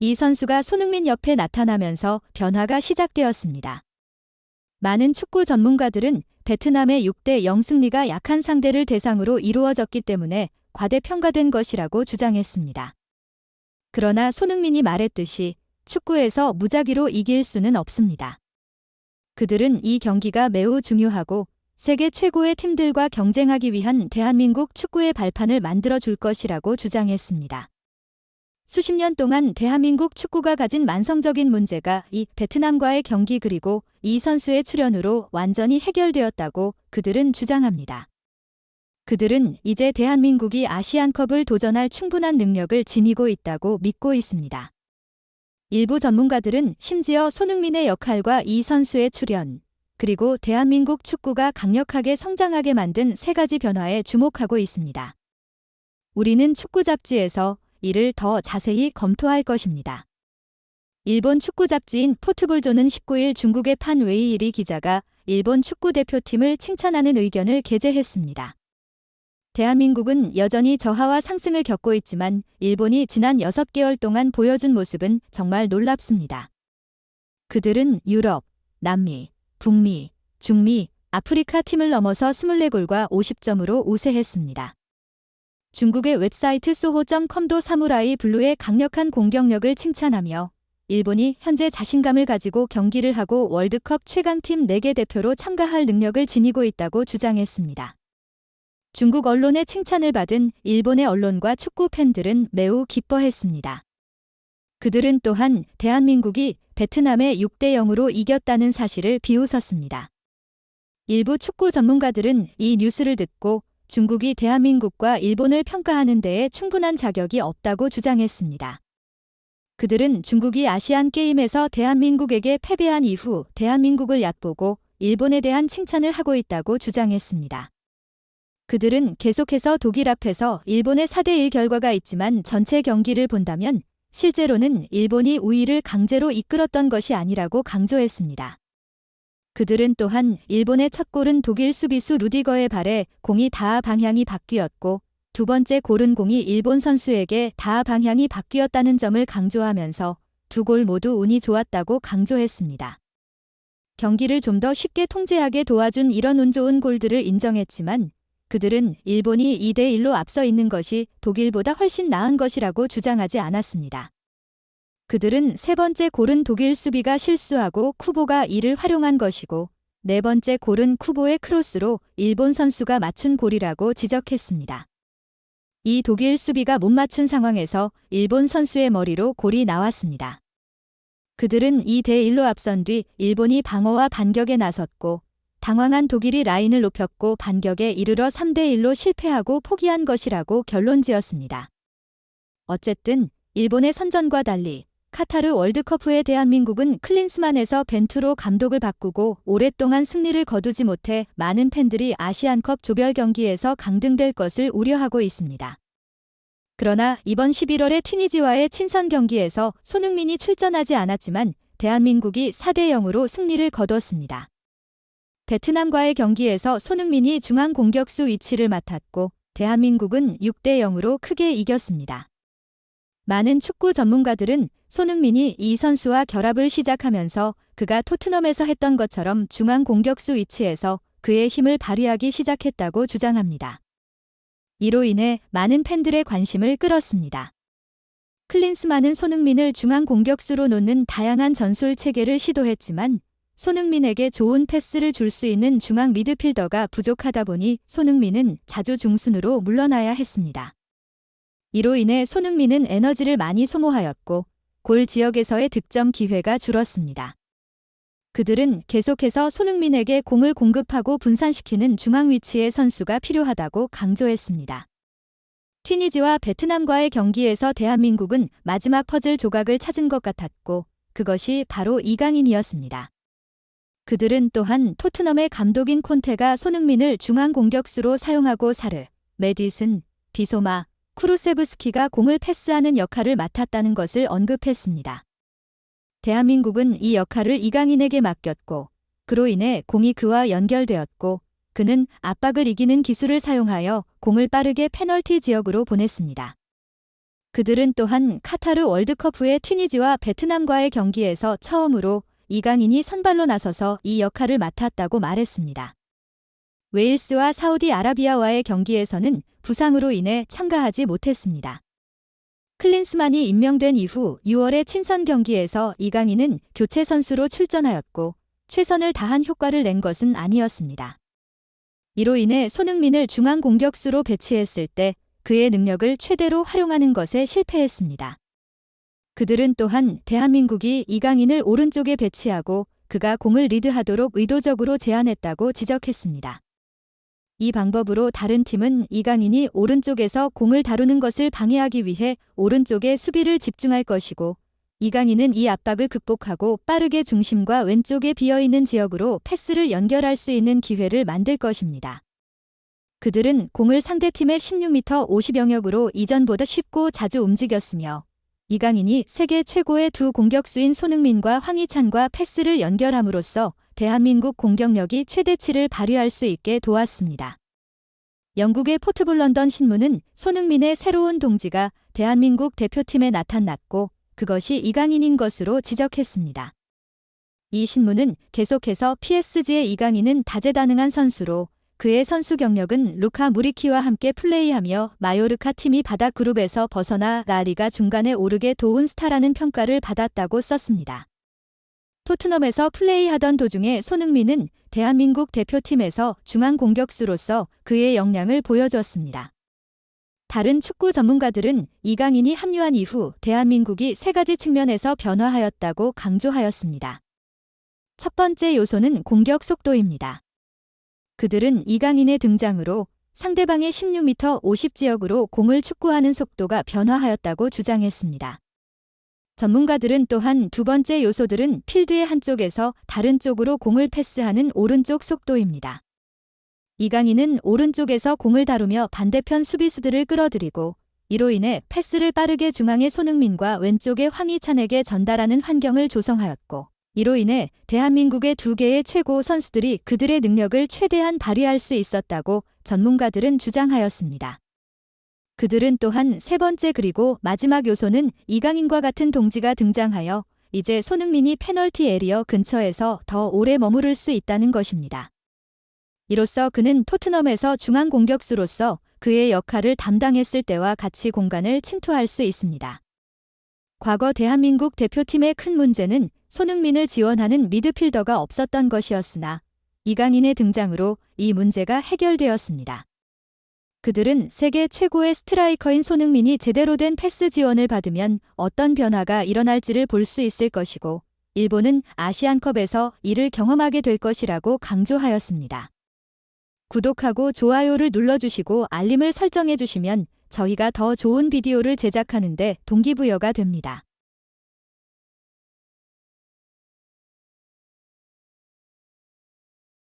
이 선수가 손흥민 옆에 나타나면서 변화가 시작되었습니다. 많은 축구 전문가들은 베트남의 6대0 승리가 약한 상대를 대상으로 이루어졌기 때문에 과대평가된 것이라고 주장했습니다. 그러나 손흥민이 말했듯이 축구에서 무작위로 이길 수는 없습니다. 그들은 이 경기가 매우 중요하고 세계 최고의 팀들과 경쟁하기 위한 대한민국 축구의 발판을 만들어줄 것이라고 주장했습니다. 수십 년 동안 대한민국 축구가 가진 만성적인 문제가 이 베트남과의 경기 그리고 이 선수의 출연으로 완전히 해결되었다고 그들은 주장합니다. 그들은 이제 대한민국이 아시안컵을 도전할 충분한 능력을 지니고 있다고 믿고 있습니다. 일부 전문가들은 심지어 손흥민의 역할과 이 선수의 출연, 그리고 대한민국 축구가 강력하게 성장하게 만든 세 가지 변화에 주목하고 있습니다. 우리는 축구 잡지에서 이를 더 자세히 검토할 것입니다. 일본 축구 잡지인 포트볼조는 19일 중국의 판 웨이이리 기자가 일본 축구 대표팀을 칭찬하는 의견을 게재했습니다. 대한민국은 여전히 저하와 상승을 겪고 있지만 일본이 지난 6개월 동안 보여준 모습은 정말 놀랍습니다. 그들은 유럽, 남미, 북미, 중미, 아프리카 팀을 넘어서 24골과 50점으로 우세했습니다. 중국의 웹사이트 소호.com도 사무라이 블루의 강력한 공격력을 칭찬하며 일본이 현재 자신감을 가지고 경기를 하고 월드컵 최강팀 4개 대표로 참가할 능력을 지니고 있다고 주장했습니다. 중국 언론의 칭찬을 받은 일본의 언론과 축구 팬들은 매우 기뻐했습니다. 그들은 또한 대한민국이 베트남에 6대0으로 이겼다는 사실을 비웃었습니다. 일부 축구 전문가들은 이 뉴스를 듣고 중국이 대한민국과 일본을 평가하는 데에 충분한 자격이 없다고 주장했습니다. 그들은 중국이 아시안 게임에서 대한민국에게 패배한 이후 대한민국을 얕보고 일본에 대한 칭찬을 하고 있다고 주장했습니다. 그들은 계속해서 독일 앞에서 일본의 4대1 결과가 있지만 전체 경기를 본다면 실제로는 일본이 우위를 강제로 이끌었던 것이 아니라고 강조했습니다. 그들은 또한 일본의 첫 골은 독일 수비수 루디거의 발에 공이 닿아 방향이 바뀌었고 두 번째 골은 공이 일본 선수에게 닿아 방향이 바뀌었다는 점을 강조하면서 두 골 모두 운이 좋았다고 강조했습니다. 경기를 좀 더 쉽게 통제하게 도와준 이런 운 좋은 골들을 인정했지만 그들은 일본이 2대1로 앞서 있는 것이 독일보다 훨씬 나은 것이라고 주장하지 않았습니다. 그들은 세 번째 골은 독일 수비가 실수하고 쿠보가 이를 활용한 것이고 네 번째 골은 쿠보의 크로스로 일본 선수가 맞춘 골이라고 지적했습니다. 이 독일 수비가 못 맞춘 상황에서 일본 선수의 머리로 골이 나왔습니다. 그들은 2대1로 앞선 뒤 일본이 방어와 반격에 나섰고 당황한 독일이 라인을 높였고 반격에 이르러 3대1로 실패하고 포기한 것이라고 결론지었습니다. 어쨌든 일본의 선전과 달리 카타르 월드컵 후에 대한민국은 클린스만에서 벤투로 감독을 바꾸고 오랫동안 승리를 거두지 못해 많은 팬들이 아시안컵 조별 경기에서 강등될 것을 우려하고 있습니다. 그러나 이번 11월에 튀니지와의 친선 경기에서 손흥민이 출전하지 않았지만 대한민국이 4대0으로 승리를 거뒀습니다. 베트남과의 경기에서 손흥민이 중앙 공격수 위치를 맡았고 대한민국은 6대0으로 크게 이겼습니다. 많은 축구 전문가들은 손흥민이 이 선수와 결합을 시작하면서 그가 토트넘에서 했던 것처럼 중앙 공격수 위치에서 그의 힘을 발휘하기 시작했다고 주장합니다. 이로 인해 많은 팬들의 관심을 끌었습니다. 클린스만은 손흥민을 중앙 공격수로 놓는 다양한 전술 체계를 시도했지만 손흥민에게 좋은 패스를 줄 수 있는 중앙 미드필더가 부족하다 보니 손흥민은 자주 중순으로 물러나야 했습니다. 이로 인해 손흥민은 에너지를 많이 소모하였고 골 지역에서의 득점 기회가 줄었습니다. 그들은 계속해서 손흥민에게 공을 공급하고 분산시키는 중앙 위치의 선수가 필요하다고 강조했습니다. 튀니지와 베트남과의 경기에서 대한민국은 마지막 퍼즐 조각을 찾은 것 같았고 그것이 바로 이강인이었습니다. 그들은 또한 토트넘의 감독인 콘테가 손흥민을 중앙 공격수로 사용하고 사르, 메디슨, 비소마, 쿠루세브스키가 공을 패스하는 역할을 맡았다는 것을 언급했습니다. 대한민국은 이 역할을 이강인에게 맡겼고 그로 인해 공이 그와 연결되었고 그는 압박을 이기는 기술을 사용하여 공을 빠르게 페널티 지역으로 보냈습니다. 그들은 또한 카타르 월드컵 후에 튀니지와 베트남과의 경기에서 처음으로 이강인이 선발로 나서서 이 역할을 맡았다고 말했습니다. 웨일스와 사우디아라비아와의 경기에서는 부상으로 인해 참가하지 못했습니다. 클린스만이 임명된 이후 6월의 친선 경기에서 이강인은 교체 선수로 출전하였고 최선을 다한 효과를 낸 것은 아니었습니다. 이로 인해 손흥민을 중앙 공격수로 배치했을 때 그의 능력을 최대로 활용하는 것에 실패했습니다. 그들은 또한 대한민국이 이강인을 오른쪽에 배치하고 그가 공을 리드하도록 의도적으로 제안했다고 지적했습니다. 이 방법으로 다른 팀은 이강인이 오른쪽에서 공을 다루는 것을 방해하기 위해 오른쪽에 수비를 집중할 것이고 이강인은 이 압박을 극복하고 빠르게 중심과 왼쪽에 비어있는 지역으로 패스를 연결할 수 있는 기회를 만들 것입니다. 그들은 공을 상대팀의 16m 50영역으로 이전보다 쉽고 자주 움직였으며 이강인이 세계 최고의 두 공격수인 손흥민과 황희찬과 패스를 연결함으로써 대한민국 공격력이 최대치를 발휘할 수 있게 도왔습니다. 영국의 포트블 런던 신문은 손흥민의 새로운 동지가 대한민국 대표팀에 나타났고 그것이 이강인인 것으로 지적했습니다. 이 신문은 계속해서 PSG의 이강인은 다재다능한 선수로 그의 선수 경력은 루카 무리키와 함께 플레이하며 마요르카 팀이 바닥 그룹에서 벗어나 라리가 중간에 오르게 도운 스타라는 평가를 받았다고 썼습니다. 토트넘에서 플레이하던 도중에 손흥민은 대한민국 대표팀에서 중앙 공격수로서 그의 역량을 보여주었습니다. 다른 축구 전문가들은 이강인이 합류한 이후 대한민국이 세 가지 측면에서 변화하였다고 강조하였습니다. 첫 번째 요소는 공격 속도입니다. 그들은 이강인의 등장으로 상대방의 16m 50 지역으로 공을 축구하는 속도가 변화하였다고 주장했습니다. 전문가들은 또한 두 번째 요소들은 필드의 한쪽에서 다른 쪽으로 공을 패스하는 오른쪽 속도입니다. 이강인은 오른쪽에서 공을 다루며 반대편 수비수들을 끌어들이고 이로 인해 패스를 빠르게 중앙의 손흥민과 왼쪽의 황희찬에게 전달하는 환경을 조성하였고 이로 인해 대한민국의 두 개의 최고 선수들이 그들의 능력을 최대한 발휘할 수 있었다고 전문가들은 주장하였습니다. 그들은 또한 세 번째 그리고 마지막 요소는 이강인과 같은 동지가 등장하여 이제 손흥민이 페널티 에리어 근처에서 더 오래 머무를 수 있다는 것입니다. 이로써 그는 토트넘에서 중앙 공격수로서 그의 역할을 담당했을 때와 같이 공간을 침투할 수 있습니다. 과거 대한민국 대표팀의 큰 문제는 손흥민을 지원하는 미드필더가 없었던 것이었으나 이강인의 등장으로 이 문제가 해결되었습니다. 그들은 세계 최고의 스트라이커인 손흥민이 제대로 된 패스 지원을 받으면 어떤 변화가 일어날지를 볼 수 있을 것이고 일본은 아시안컵에서 이를 경험하게 될 것이라고 강조하였습니다. 구독하고 좋아요를 눌러주시고 알림을 설정해 주시면 저희가 더 좋은 비디오를 제작하는 데 동기부여가 됩니다.